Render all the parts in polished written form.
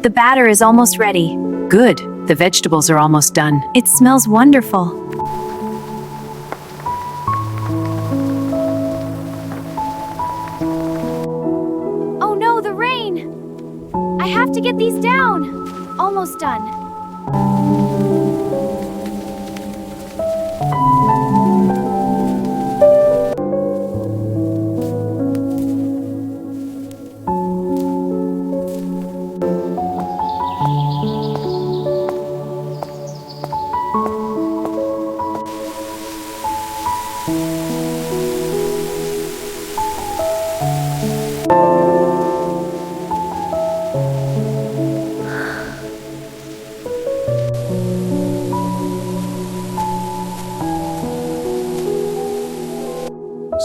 The batter is almost ready. Good. The vegetables are almost done. It smells wonderful. Oh no, the rain! I have to get these down. Almost done.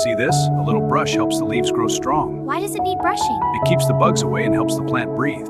See this? A little brush helps the leaves grow strong. Why does it need brushing? It keeps the bugs away and helps the plant breathe.